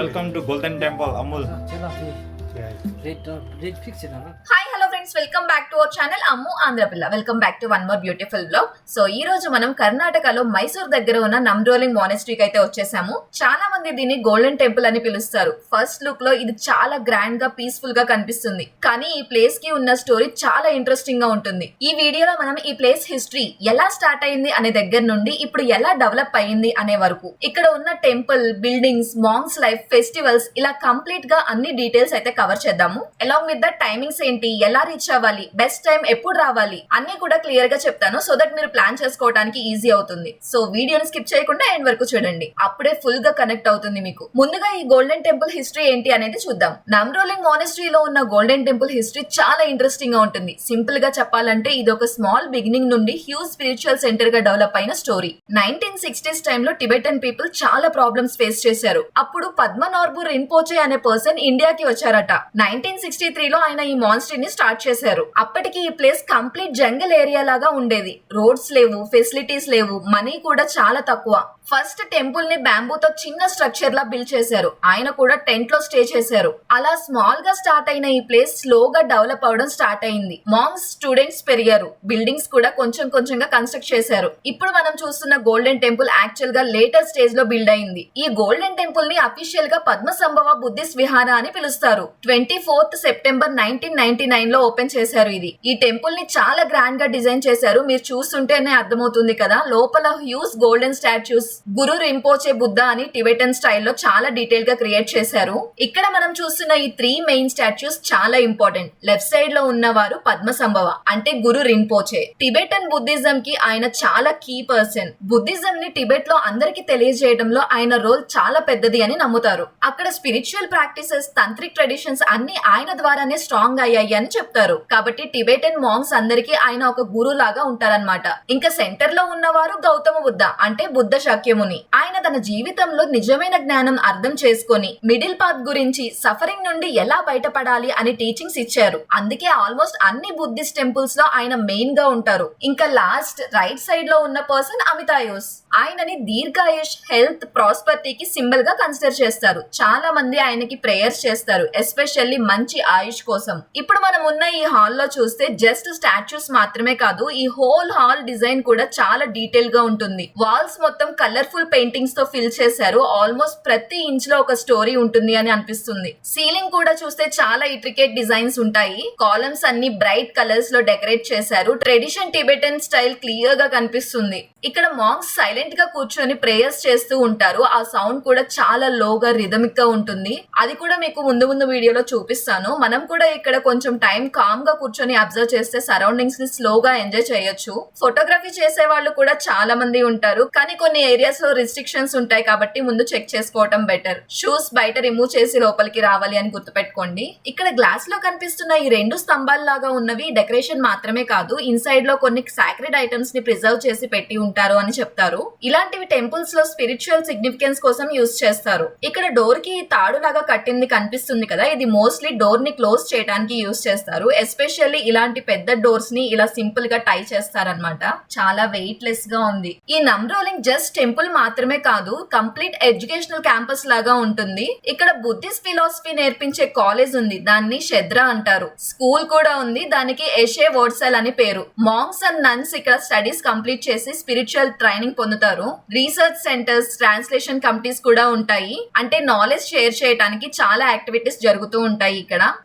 Welcome to Golden Temple, Amul. Hi hello friends, welcome back to our channel Ammu Andhrapilla. Welcome back to one more beautiful blog. So ఈ రోజు మనం కర్ణాటకలో మైసూర్ దగ్గర ఉన్న నమ్రోలింగ్ మానెస్ట్రీకి అయితే వచ్చేసాము. చాలా మంది దీన్ని గోల్డెన్ టెంపుల్ అని పిలుస్తారు. ఫస్ట్ లుక్ లో ఇది చాలా గ్రాండ్ గా పీస్ఫుల్ గా కనిపిస్తుంది, కానీ ఈ ప్లేస్ కి ఉన్న స్టోరీ చాలా ఇంట్రెస్టింగ్ గా ఉంటుంది. ఈ వీడియోలో మనం ఈ ప్లేస్ హిస్టరీ ఎలా స్టార్ట్ అయింది అనే దగ్గర నుండి ఇప్పుడు ఎలా డెవలప్ అయ్యింది అనే వరకు, ఇక్కడ ఉన్న temple, buildings, monks life, festivals, ఇలా కంప్లీట్ గా అన్ని డీటెయిల్స్ అయితే కవర్ చేద్దాము. అలాంగ్ విత్ ద టైమింగ్స్ ఏంటి, ఎలా రీచ్ అవ్వాలి, బెస్ట్ టైం ఎప్పుడు రావాలి అన్ని కూడా క్లియర్ గా చెప్తాను. సో దట్ మీరు ప్లాన్ చేసుకోవడానికి ఈజీ అవుతుంది. సో వీడియోని స్కిప్ చేయకుండా ఎండ్ వరకు చూడండి, అప్పుడే ఫుల్ గా కనెక్ట్ అవుతుంది మీకు. ముందుగా ఈ గోల్డెన్ టెంపుల్ హిస్టరీ ఏంటి అనేది చూద్దాం. నమ్రోలింగ్ మానెస్ట్రీలో ఉన్న గోల్డెన్ టెంపుల్ హిస్టరీ చాలా ఇంట్రెస్టింగ్ గా ఉంటుంది. సింపుల్ గా చెప్పాలంటే ఇది ఒక స్మాల్ బిగినింగ్ నుండి హ్యూజ్ స్పిరిచువల్ సెంటర్ గా డెవలప్ అయిన స్టోరీ. 1960s టైంలో టిబెటన్ పీపుల్ చాలా ప్రాబ్లమ్స్ ఫేస్ చేశారు. అప్పుడు పద్మనాభ రింపోచే అనే పర్సన్ ఇండియాకి వచ్చారట. 1963లో ఆయన ఈ మాన్స్ట్రీని స్టార్ట్ చేశారు. అప్పటికి ఈ ప్లేస్ కంప్లీట్ జంగల్ ఏరియా లాగా ఉండేది. రోడ్స్ లేవు, ఫెసిలిటీస్ లేవు, మనీ కూడా చాలా తక్కువ. ఫస్ట్ టెంపుల్ ని బ్యాంబూతో చిన్న స్ట్రక్చర్ లా బిల్డ్ చేశారు. ఆయన కూడా టెంట్ లో స్టే చేశారు. అలా స్మాల్ గా స్టార్ట్ అయిన ఈ ప్లేస్ స్లోగా డెవలప్ అవడం స్టార్ట్ అయింది. మాంగ్స్, స్టూడెంట్స్ పెరిగారు. బిల్డింగ్స్ కూడా కొంచెం కొంచెంగా కన్స్ట్రక్ట్ చేశారు. ఇప్పుడు మనం చూస్తున్న గోల్డెన్ టెంపుల్ యాక్చువల్ గా లేటర్ స్టేజ్ లో బిల్డ్ అయింది. ఈ గోల్డెన్ టెంపుల్ ని అఫీషియల్ గా పద్మసంభవ బుద్ధిస్ట్ విహార అని పిలుస్తారు. 24th సెప్టెంబర్ 1999 లో ఓపెన్ చేశారు. ఈ టెంపుల్ ని చాలా గ్రాండ్ గా డిజైన్ చేశారు. మీరు చూస్తుంటేనే అర్థమవుతుంది కదా. లోపల హ్యూజ్ గోల్డెన్ స్టాచ్యూస్, గురు రింపోచే బుద్ధ అని టిబెటన్ స్టైల్లో చాలా డీటెయిల్ గా క్రియేట్ చేశారు. ఇక్కడ మనం చూస్తున్న ఈ 3 మెయిన్ స్టాచ్యూస్ చాలా ఇంపార్టెంట్. లెఫ్ట్ సైడ్ లో ఉన్నవారు పద్మసంభవ అంటే గురు రింపోచే. టిబెటన్ బుద్ధిజం కి ఆయన చాలా కీ పర్సన్. బుద్ధిజం ని టిబెట్ లో అందరికి తెలియజేయడంలో ఆయన రోల్ చాలా పెద్దది అని నమ్ముతారు. అక్కడ స్పిరిచువల్ ప్రాక్టీసెస్, తంత్రిక్ ట్రెడిషన్స్ అన్ని ఆయన ద్వారానే స్ట్రాంగ్ అయ్యాయి అని చెప్తారు. కాబట్టి టిబెటన్ మాంగ్స్ అందరికి ఆయన ఒక గురు లాగా ఉంటారన్నమాట. ఇంకా సెంటర్ లో ఉన్నవారు గౌతమ బుద్ధ అంటే బుద్ధ శాక్యముని. ఆయన తన జీవితంలో నిజమైన జ్ఞానం అర్థం చేసుకొని మిడిల్ పాత్ గురించి, సఫరింగ్ నుండి ఎలా బయటపడాలి అని టీచింగ్స్ ఇచ్చారు. అందుకే ఆల్మోస్ట్ అన్ని బుద్ధిస్ట్ టెంపుల్స్ లో ఆయన మెయిన్ గా ఉంటారు. ఇంకా లాస్ట్ రైట్ సైడ్ లో ఉన్న పర్సన్ అమితాయోస్. ఆయనని దీర్ఘాయుష్, హెల్త్, ప్రాస్పరిటీకి సింబల్ గా కన్సిడర్ చేస్తారు. చాలా మంది ఆయనకి ప్రేయర్స్ చేస్తారు, ఎస్పెషల్లీ మంచి ఆయుష్ కోసం. ఇప్పుడు మనం ఉన్న ఈ హాల్ లో చూస్తే జస్ట్ స్టాచ్యూస్ మాత్రమే కాదు, ఈ హోల్ హాల్ డిజైన్ కూడా చాలా డీటెయిల్ గా ఉంటుంది. వాల్స్ మొత్తం కలర్ఫుల్ పెయింటింగ్స్ తో ఫిల్ చేశారు. ఆల్మోస్ట్ ప్రతి ఇంచ్ లో ఒక స్టోరీ ఉంటుంది అని అనిపిస్తుంది. సీలింగ్ కూడా చూస్తే చాలా ఇంట్రికేట్ డిజైన్స్ ఉంటాయి. కాలమ్స్ అన్ని బ్రైట్ కలర్స్ లో డెకరేట్ చేశారు. ట్రెడిషన్ టిబెటన్ స్టైల్ క్లియర్ గా కనిపిస్తుంది. ఇక్కడ మాంగ్స్ సైలెంట్ గా కూర్చొని ప్రేయర్స్ చేస్తూ ఉంటారు. ఆ సౌండ్ కూడా చాలా లోగా, రిథమిక్ గా ఉంటుంది. అది కూడా మీకు ముందు ముందు వీడియోలో చూపిస్తాను. మనం కూడా ఇక్కడ కొంచెం టైం కామ్ గా కూర్చొని అబ్జర్వ్ చేస్తే సరౌండింగ్స్ ని స్లోగా ఎంజాయ్ చేయొచ్చు. ఫోటోగ్రఫీ చేసే వాళ్ళు కూడా చాలా మంది ఉంటారు, కానీ కొన్ని ఏరియాస్ లో రిస్ట్రిక్షన్స్ ఉంటాయి కాబట్టి ముందు చెక్ చేసుకోవడం బెటర్. షూస్ బయట రిమూవ్ చేసి లోపలికి రావాలి అని గుర్తుపెట్టుకోండి. ఇక్కడ గ్లాస్ లో కనిపిస్తున్న ఈ 2 స్తంభాలు లాగా ఉన్నవి డెకరేషన్ మాత్రమే కాదు, ఇన్సైడ్ లో కొన్ని సాక్రెడ్ ఐటమ్స్ ని ప్రిజర్వ్ చేసి పెట్టి ఉంటారు అని చెప్తారు. ఇలాంటివి టెంపుల్స్ లో స్పిరిచువల్ సిగ్నిఫికెన్స్ కోసం యూజ్ చేస్తారు. ఇక్కడ డోర్ కి తాడు లాగా కట్టింది కనిపిస్తుంది కదా, ఇది మోస్ట్లీ డోర్ ని క్లోజ్ చేయడానికి యూజ్ చేస్తారు. ఎస్పెషల్లీ ఇలాంటి పెద్ద డోర్స్ ని ఇలా సింపుల్ గా టై చేస్తారనమాట. చాలా వెయిట్ లెస్ గా ఉంది. ఈ నమ్రోలింగ్ జస్ట్ టెంపుల్ మాత్రమే కాదు, కంప్లీట్ ఎడ్యుకేషనల్ క్యాంపస్ లాగా ఉంటుంది. ఇక్కడ బుద్ధిస్ట్ ఫిలాసఫీ నేర్పించే కాలేజ్ ఉంది, దాన్ని షెద్రా అంటారు. స్కూల్ కూడా ఉంది, దానికి ఎషే వర్డ్సెల్ అని పేరు. మాంగ్స్ అండ్ నన్స్ ఇక్కడ స్టడీస్ కంప్లీట్ చేసి స్పిరిచువల్ ట్రైనింగ్ పొందుతారు. రీసెర్చ్ సెంటర్స్, ట్రాన్స్లేషన్ కమిటీస్ కూడా ఉంటాయి. అంటే నాలెడ్జ్ షేర్ చేయడానికి చాలా యాక్టివిటీస్ జరుగుతూ ఉంటాయి.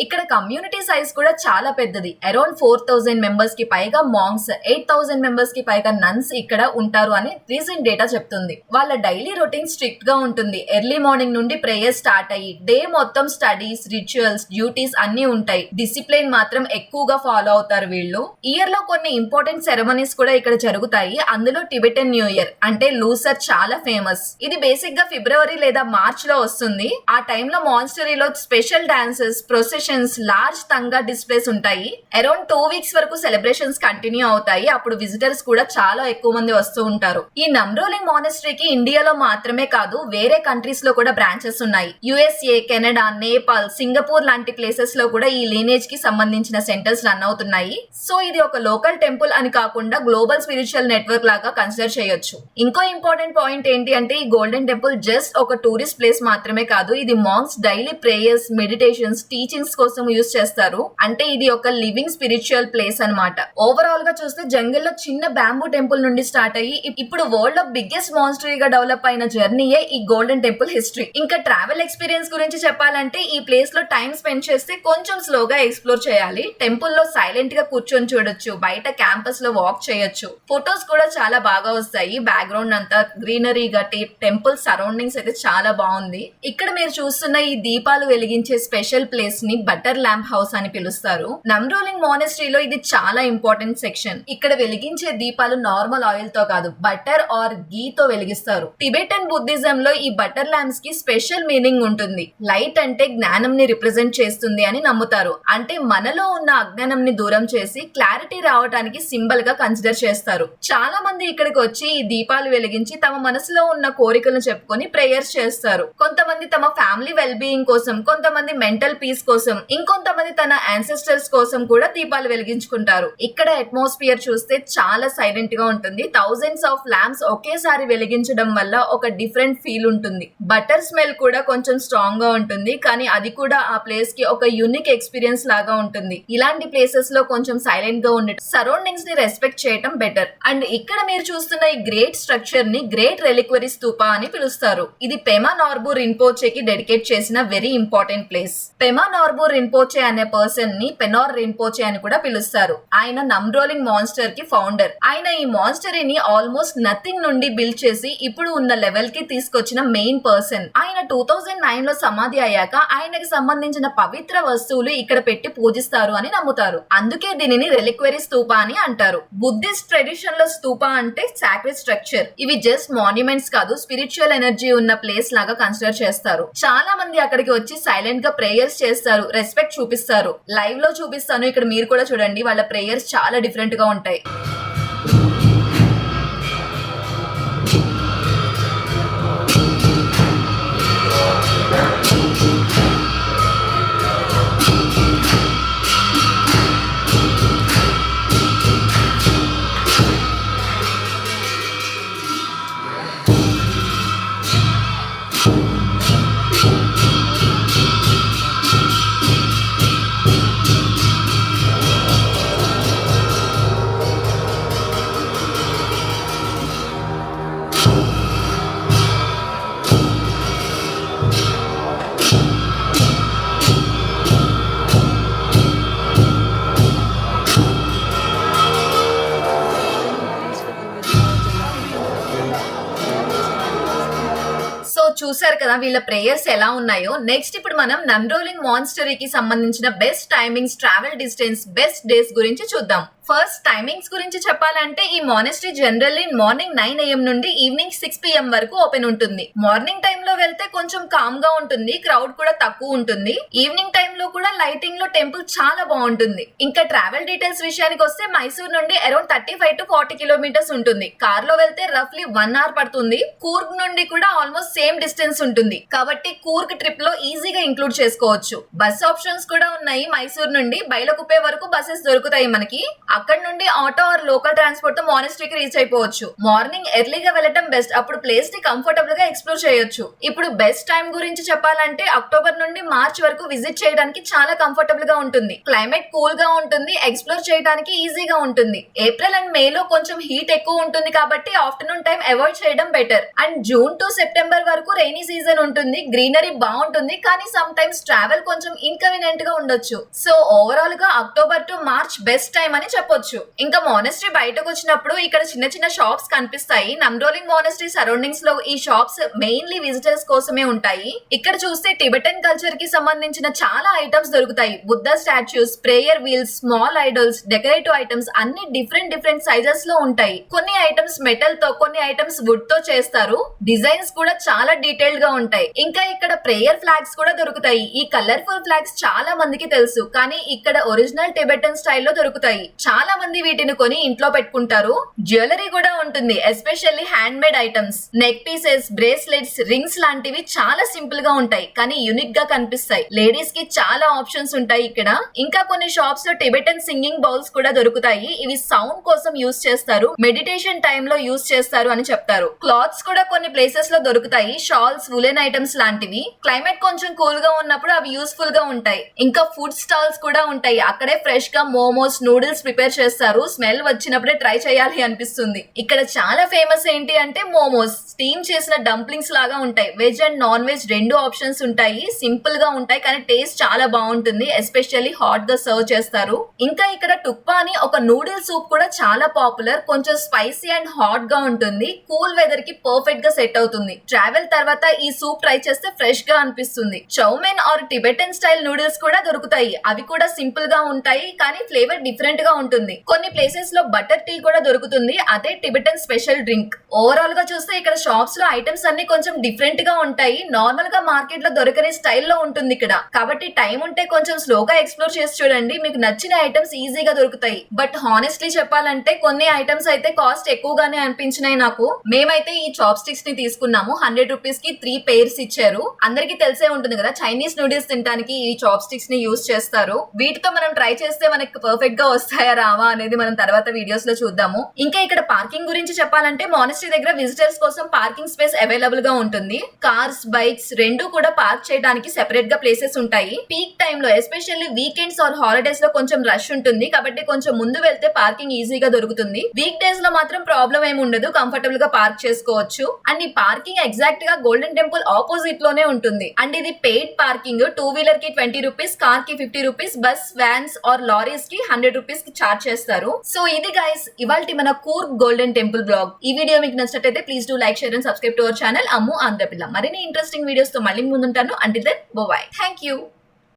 ఇక్కడ కమ్యూనిటీ సైజ్ కూడా చాలా పెద్దది. అరౌండ్ 4000 మెంబర్స్ కి పైగా మాంగ్స్, 8000 మెంబర్స్ కి పైగా నన్స్ ఇక్కడ ఉంటారు అని రీసెంట్ డేటా చెప్తుంది. వాళ్ళ డైలీ రొటీన్ స్ట్రిక్ట్ గా ఉంటుంది. ఎర్లీ మార్నింగ్ నుండి ప్రేయర్ స్టార్ట్ అయ్యి డే మొత్తం స్టడీస్, రిచువల్స్, డ్యూటీస్ అన్ని ఉంటాయి. డిసిప్లిన్ మాత్రం ఎక్కువగా ఫాలో అవుతారు వీళ్ళు. ఇయర్ లో కొన్ని ఇంపార్టెంట్ సెరమనీస్ కూడా ఇక్కడ జరుగుతాయి. అందులో టిబెటన్ న్యూ ఇయర్ అంటే లూసర్ చాలా ఫేమస్. ఇది బేసిక్ గా ఫిబ్రవరి లేదా మార్చ్ లో వస్తుంది. ఆ టైంలో మాన్స్టరీలో special dances, processions, large thangka display displays ఉంటాయి. అరౌండ్ 2 వీక్స్ వరకు సెలబ్రేషన్స్ కంటిన్యూ అవుతాయి. అప్పుడు విజిటర్స్ కూడా చాలా ఎక్కువ మంది వస్తూ ఉంటారు. ఈ నమ్రోలింగ్ మానెస్ట్రీకి ఇండియాలో మాత్రమే కాదు వేరే కంట్రీస్ లో కూడా బ్రాంచెస్ ఉన్నాయి. యుఎస్ఏ, కెనడా, నేపాల్, సింగపూర్ లాంటి ప్లేసెస్ లో కూడా ఈ లీనేజ్ కి సంబంధించిన సెంటర్స్ రన్ అవుతున్నాయి. సో ఇది ఒక లోకల్ టెంపుల్ అని కాకుండా గ్లోబల్ స్పిరిచువల్ నెట్వర్క్ లాగా కన్సిడర్ చేయొచ్చు. ఇంకో ఇంపార్టెంట్ పాయింట్ ఏంటి అంటే ఈ గోల్డెన్ టెంపుల్ జస్ట్ ఒక టూరిస్ట్ ప్లేస్ మాత్రమే కాదు, ఇది monks daily prayers, meditations, teachings కోసం యూజ్ చేస్తారు. అంటే ఇది ఒక లివింగ్ స్పిరిచువల్ ప్లేస్ అన్నమాట. ఓవరాల్ గా చూస్తే జంగిల్ లో చిన్న బ్యాంబూ టెంపుల్ నుండి స్టార్ట్ అయ్యి ఇప్పుడు వరల్డ్ లో బిగ్గెస్ట్ మాన్స్టరీగా డెవలప్ అయిన జర్నీయే ఈ గోల్డెన్ టెంపుల్ హిస్టరీ. ఇంకా ట్రావెల్ ఎక్స్పీరియన్స్ గురించి చెప్పాలంటే ఈ ప్లేస్ లో టైం స్పెండ్ చేస్తే కొంచెం స్లోగా ఎక్స్ప్లోర్ చేయాలి. టెంపుల్ లో సైలెంట్ గా కూర్చొని చూడొచ్చు, బయట క్యాంపస్ లో వాక్ చేయొచ్చు, ఫొటోస్ కూడా చాలా బాగా వస్తాయి. బ్యాక్గ్రౌండ్ అంతా గ్రీనరీగా, టెంపుల్ సరౌండింగ్స్ అయితే చాలా బాగుంది. ఇక్కడ మీరు చూస్తున్న ఈ దీపాలు వెలిగించే స్పెషల్ ప్లేస్ ని బటర్ ల్యాంప్ హౌస్ అని పిలుస్తారు. నమ్రోలింగ్ మానెస్ట్రీలో ఇది చాలా ఇంపార్టెంట్ సెక్షన్. ఇక్కడ వెలిగించే దీపాలు నార్మల్ ఆయిల్ తో కాదు, బటర్ ఆర్ గీ తో వెలిగిస్తారు. టిబెటన్ బుద్ధిజం లో ఈ బటర్ ల్యాంప్స్ కి స్పెషల్ మీనింగ్ ఉంటుంది. లైట్ అంటే జ్ఞానం ని రిప్రజెంట్ చేస్తుంది అని నమ్ముతారు. అంటే మనలో ఉన్న అజ్ఞానం ని దూరం చేసి క్లారిటీ రావడానికి సింబల్ గా కన్సిడర్ చేస్తారు. చాలా మంది ఇక్కడికి వచ్చి ఈ దీపాలు వెలిగించి తమ మనసులో ఉన్న కోరికలను చెప్పుకొని ప్రేయర్స్ చేస్తారు. కొంతమంది తమ ఫ్యామిలీ వెల్ బీయింగ్ కోసం, కొంతమంది మెంటల్ పీస్ కోసం, ఇంకొంతమంది తన యాన్సెస్టర్స్ కోసం కూడా దీపాలు వెలిగించుకుంటారు. ఇక్కడ అట్మాస్ఫియర్ చూస్తే చాలా సైలెంట్ గా ఉంటుంది. థౌజండ్స్ ఆఫ్ ల్యాంప్స్ ఒకేసారి వెలిగించడం వల్ల ఒక డిఫరెంట్ ఫీల్ ఉంటుంది. బటర్ స్మెల్ కూడా కొంచెం స్ట్రాంగ్ గా ఉంటుంది, కానీ అది కూడా ఆ ప్లేస్ కి ఒక యూనిక్ ఎక్స్పీరియన్స్ లాగా ఉంటుంది. ఇలాంటి ప్లేసెస్ లో కొంచెం సైలెంట్ గా ఉండే సరౌండింగ్స్ ని రెస్పెక్ట్ చేయడం బెటర్. అండ్ ఇక్కడ మీరు చూస్తున్న ఈ గ్రేట్ స్ట్రక్చర్ ని గ్రేట్ రెలిక్వరీ స్తూపా అని పిలుస్తారు. ఇది పెమా నార్బు రింపోచే కి డెడికేట్ చేసిన very important place. Pema Norbu Rinpoche అనే పర్సన్ ని పెనార్ రింపోచే అని కూడా పిలుస్తారు. ఆయన నమ్రోలింగ్ మాన్స్టర్ కి ఫౌండర్. ఆయన ఈ మాన్స్టరీని ఆల్మోస్ట్ నథింగ్ నుండి బిల్డ్ చేసి ఇప్పుడు ఉన్న లెవెల్ కి తీసుకొచ్చిన మెయిన్ పర్సన్. ఆయన 2009 లో సమాధి అయ్యాక ఆయనకి సంబంధించిన పవిత్ర వస్తువులు ఇక్కడ పెట్టి పూజిస్తారు అని నమ్ముతారు. అందుకే దీనిని రెలిక్వరీ స్తూపా అని అంటారు. బుద్ధిస్ట్ ట్రెడిషన్ లో స్తూపా అంటే సాక్రెడ్ స్ట్రక్చర్. ఇవి జస్ట్ మాన్యుమెంట్స్ కాదు, స్పిరిచువల్ ఎనర్జీ ఉన్న ప్లేస్ లాగా కన్సిడర్ చేస్తారు. చాలా మంది అక్కడికి వచ్చి సైలెంట్ గా ప్రేయర్స్ చేస్తారు, రెస్పెక్ట్ చూపిస్తారు. లైవ్ లో చూపిస్తాను, ఇక్కడ మీరు కూడా చూడండి. వాళ్ళ ప్రేయర్స్ చాలా డిఫరెంట్ గా ఉంటాయి. చూసారు కదా వీళ్ళ ప్రేయర్స్ ఎలా ఉన్నాయో. నెక్స్ట్ ఇప్పుడు మనం నమ్రోలింగ్ మాన్స్టరీకి సంబంధించిన best timings, travel distance, best days గురించి చూద్దాం. ఫస్ట్ టైమింగ్స్ గురించి చెప్పాలంటే ఈ మానెస్ట్రీ జనరల్లీ మార్నింగ్ 9 AM నుండి ఈవినింగ్ 6 PM వరకు ఓపెన్ ఉంటుంది. మార్నింగ్ టైమ్ లో వెళ్తే కొంచెం కామ్ గా ఉంటుంది, క్రౌడ్ కూడా తక్కువ ఉంటుంది. ఈవినింగ్ టైమ్ లో కూడా లైటింగ్ లో టెంపుల్ చాలా బాగుంటుంది. ఇంకా ట్రావెల్ డీటెయిల్స్ విషయానికి వస్తే మైసూర్ నుండి అరౌండ్ 35 to 40 kilometers ఉంటుంది. కార్ లో వెళ్తే రఫ్లీ 1 hour పడుతుంది. కూర్గ్ నుండి కూడా ఆల్మోస్ట్ సేమ్ డిస్టెన్స్ ఉంటుంది, కాబట్టి కూర్గ్ ట్రిప్ లో ఈజీగా ఇంక్లూడ్ చేసుకోవచ్చు. బస్ ఆప్షన్స్ కూడా ఉన్నాయి. మైసూర్ నుండి బైలకుప్పే వరకు బస్సెస్ దొరుకుతాయి మనకి. అక్కడ నుండి ఆటో ఆర్ లోకల్ ట్రాన్స్పోర్ట్ తో మానెస్ట్రీకి రీచ్ అయిపోవచ్చు. మార్నింగ్ ఎర్లీగా వెళ్ళటం బెస్ట్, అప్పుడు ప్లేస్ ని కంఫర్టబుల్ గా ఎక్స్ప్లోర్ చేయొచ్చు. ఇప్పుడు బెస్ట్ టైం గురించి చెప్పాలంటే అక్టోబర్ నుండి మార్చ్ వరకు విజిట్ చేయడానికి చాలా కంఫర్టబుల్ గా ఉంటుంది. క్లైమేట్ కూల్ గా ఉంటుంది, ఎక్స్ప్లోర్ చేయడానికి ఈజీగా ఉంటుంది. ఏప్రిల్ అండ్ మే లో కొంచెం హీట్ ఎక్కువ ఉంటుంది కాబట్టి ఆఫ్టర్నూన్ టైం అవాయిడ్ చేయడం better. And June to September వరకు రైనీ సీజన్ ఉంటుంది, గ్రీనరీ బాగుంటుంది, కానీ సమ్ టైమ్స్ ట్రావెల్ కొంచెం ఇన్కన్వీనియంట్ గా ఉండొచ్చు. సో ఓవరాల్ గా October to March best time అని చెప్పొచ్చు. ఇంకా మానెస్ట్రీ బయటకు వచ్చినప్పుడు ఇక్కడ చిన్న చిన్న షాప్స్ కనిపిస్తాయి. నమ్రోలింగ్ మానెస్ట్రీ సరౌండింగ్స్ లో ఈ షాప్స్ మెయిన్లీ విజిటర్స్ కోసమే ఉంటాయి. ఇక్కడ చూస్తే టిబెటన్ కల్చర్ కి సంబంధించిన చాలా ఐటమ్స్ దొరుకుతాయి. Buddha statues, prayer wheels, small idols, decorative items అన్ని డిఫరెంట్ సైజెస్ లో ఉంటాయి. కొన్ని ఐటమ్స్ మెటల్ తో, కొన్ని ఐటమ్స్ వుడ్ తో చేస్తారు. డిజైన్స్ కూడా చాలా డీటెయిల్డ్ గా ఉంటాయి. ఇంకా ఇక్కడ ప్రేయర్ ఫ్లాగ్స్ కూడా దొరుకుతాయి. ఈ కలర్ఫుల్ ఫ్లాగ్స్ చాలా మందికి తెలుసు, కానీ ఇక్కడ ఒరిజినల్ టిబెటన్ స్టైల్లో దొరుకుతాయి. చాలా మంది వీటిని కొని ఇంట్లో పెట్టుకుంటారు. జ్యువెలరీ కూడా ఉంటుంది, especially hand made items, neck pieces, bracelets, rings లాంటివి చాలా సింపుల్ గా ఉంటాయి, కానీ యూనిక్ గా కనిపిస్తాయి. లేడీస్ కి చాలా ఆప్షన్స్ ఉంటాయి ఇక్కడ. ఇంకా కొన్ని షాప్స్ లో టిబెటన్ సింగింగ్ బౌల్స్ కూడా దొరుకుతాయి. ఇవి సౌండ్ కోసం యూస్ చేస్తారు, మెడిటేషన్ టైమ్ లో యూస్ చేస్తారు అని చెప్తారు. క్లాత్స్ కూడా కొన్ని ప్లేసెస్ లో దొరుకుతాయి, షాల్స్, వులెన్ ఐటమ్స్ లాంటివి. క్లైమేట్ కొంచెం కూల్ గా ఉన్నప్పుడు అవి యూస్ఫుల్ గా ఉంటాయి. ఇంకా ఫుడ్ స్టాల్స్ కూడా ఉంటాయి. అక్కడే ఫ్రెష్ గా మోమోస్, నూడిల్స్ ప్రిపేర్ చేస్తారు. స్మెల్ వచ్చినప్పుడే ట్రై చేయాలి అనిపిస్తుంది. ఇక్కడ చాలా ఫేమస్ ఏంటి అంటే మోమోస్. స్టీమ్ చేసిన డంప్లింగ్స్ లాగా ఉంటాయి. వెజ్ అండ్ నాన్ వెజ్ రెండు ఆప్షన్స్ ఉంటాయి. సింపుల్ గా ఉంటాయి, కానీ టేస్ట్ చాలా బాగుంటుంది. ఎస్పెషల్లీ హాట్ గా సర్వ్ చేస్తారు. ఇంకా ఇక్కడ టుక్పా అని ఒక నూడిల్ సూప్ కూడా చాలా పాపులర్. కొంచెం స్పైసీ అండ్ హాట్ గా ఉంటుంది. కూల్ వెదర్ కి పర్ఫెక్ట్ గా సెట్ అవుతుంది. ట్రావెల్ తర్వాత ఈ సూప్ ట్రై చేస్తే ఫ్రెష్ గా అనిపిస్తుంది. చౌమెన్ ఆర్ టిబెటన్ స్టైల్ నూడిల్స్ కూడా దొరుకుతాయి. అవి కూడా సింపుల్ గా ఉంటాయి, కానీ ఫ్లేవర్ డిఫరెంట్ గా ఉంటుంది. కొన్ని ప్లేసెస్ లో బటర్ టీ కూడా దొరుకుతుంది. అదే టిబెటన్ స్పెషల్ డ్రింక్. ఓవరాల్ గా చూస్తే ఇక్కడ షాప్స్ లో ఐటమ్స్ అన్ని కొంచెం డిఫరెంట్ గా ఉంటాయి. నార్మల్ గా మార్కెట్ లో దొరకని స్టైల్లో ఉంటుంది ఇక్కడ. కాబట్టి టైం ఉంటే కొంచెం స్లోగా ఎక్స్ప్లోర్ చేసి చూడండి. మీకు నచ్చిన ఐటమ్స్ ఈజీగా దొరుకుతాయి. బట్ హానెస్ట్లీ చెప్పాలంటే కొన్ని ఐటమ్స్ అయితే కాస్ట్ ఎక్కువగానే అనిపించినాయి నాకు. మేమైతే ఈ చాప్ స్టిక్స్ ని తీసుకున్నాము. 100 రూపీస్ కి 3 పేర్స్ ఇచ్చారు. అందరికి తెలిసే ఉంటుంది కదా, చైనీస్ నూడిల్స్ తినడానికి ఈ చాప్ స్టిక్స్ ని యూస్ చేస్తారు. వీటితో మనం ట్రై చేస్తే మనకి పర్ఫెక్ట్ గా వస్తాయా రావా అనేది మనం తర్వాత వీడియోస్ లో చూద్దాము. ఇంకా ఇక్కడ పార్కింగ్ గురించి చెప్పాలంటే మానెస్ట్రీ దగ్గర విజిటర్స్ కోసం పార్కింగ్ స్పేస్ అవైలబుల్ గా ఉంటుంది. కార్స్, బైక్స్ రెండు కూడా పార్క్ చేయడానికి సెపరేట్ గా ప్లేసెస్ ఉంటాయి. పీక్ టైమ్ లో ఎస్పెషల్లీ వీకెండ్స్ ఆర్ హాలిడేస్ లో కొంచెం రష్ ఉంటుంది, కాబట్టి కొంచెం ముందు వెళ్తే పార్కింగ్ ఈజీగా దొరుకుతుంది. వీక్ డేస్ లో మాత్రం ప్రాబ్లం ఏమి ఉండదు, కంఫర్టబుల్ గా పార్క్ చేసుకోవచ్చు. అండ్ ఈ పార్కింగ్ ఎగ్జాక్ట్ గా గోల్డెన్ టెంపుల్ ఆపోజిట్ లోనే ఉంటుంది. అండ్ ఇది పెయిడ్ పార్కింగ్. 2 వీలర్ కి 20 రూపీస్, కార్ కి 50 rupees, bus, vans or lorries కి 100 రూపీస్ కి చార్జ్ చేస్తారు. సో ఇది గైస్ ఇవాల్టి మన కూర్గ్ గోల్డెన్ టెంపుల్ బ్లాగ్. ఈ వీడియో మీకు నచ్చినట్లయితే please do like, share and subscribe to our channel Ammu Andhrapilla. మరిన్ని ఇంట్రెస్టింగ్ వీడియోస్ తో మళ్ళీ ముందుంటాను. Until then bye. Thank you.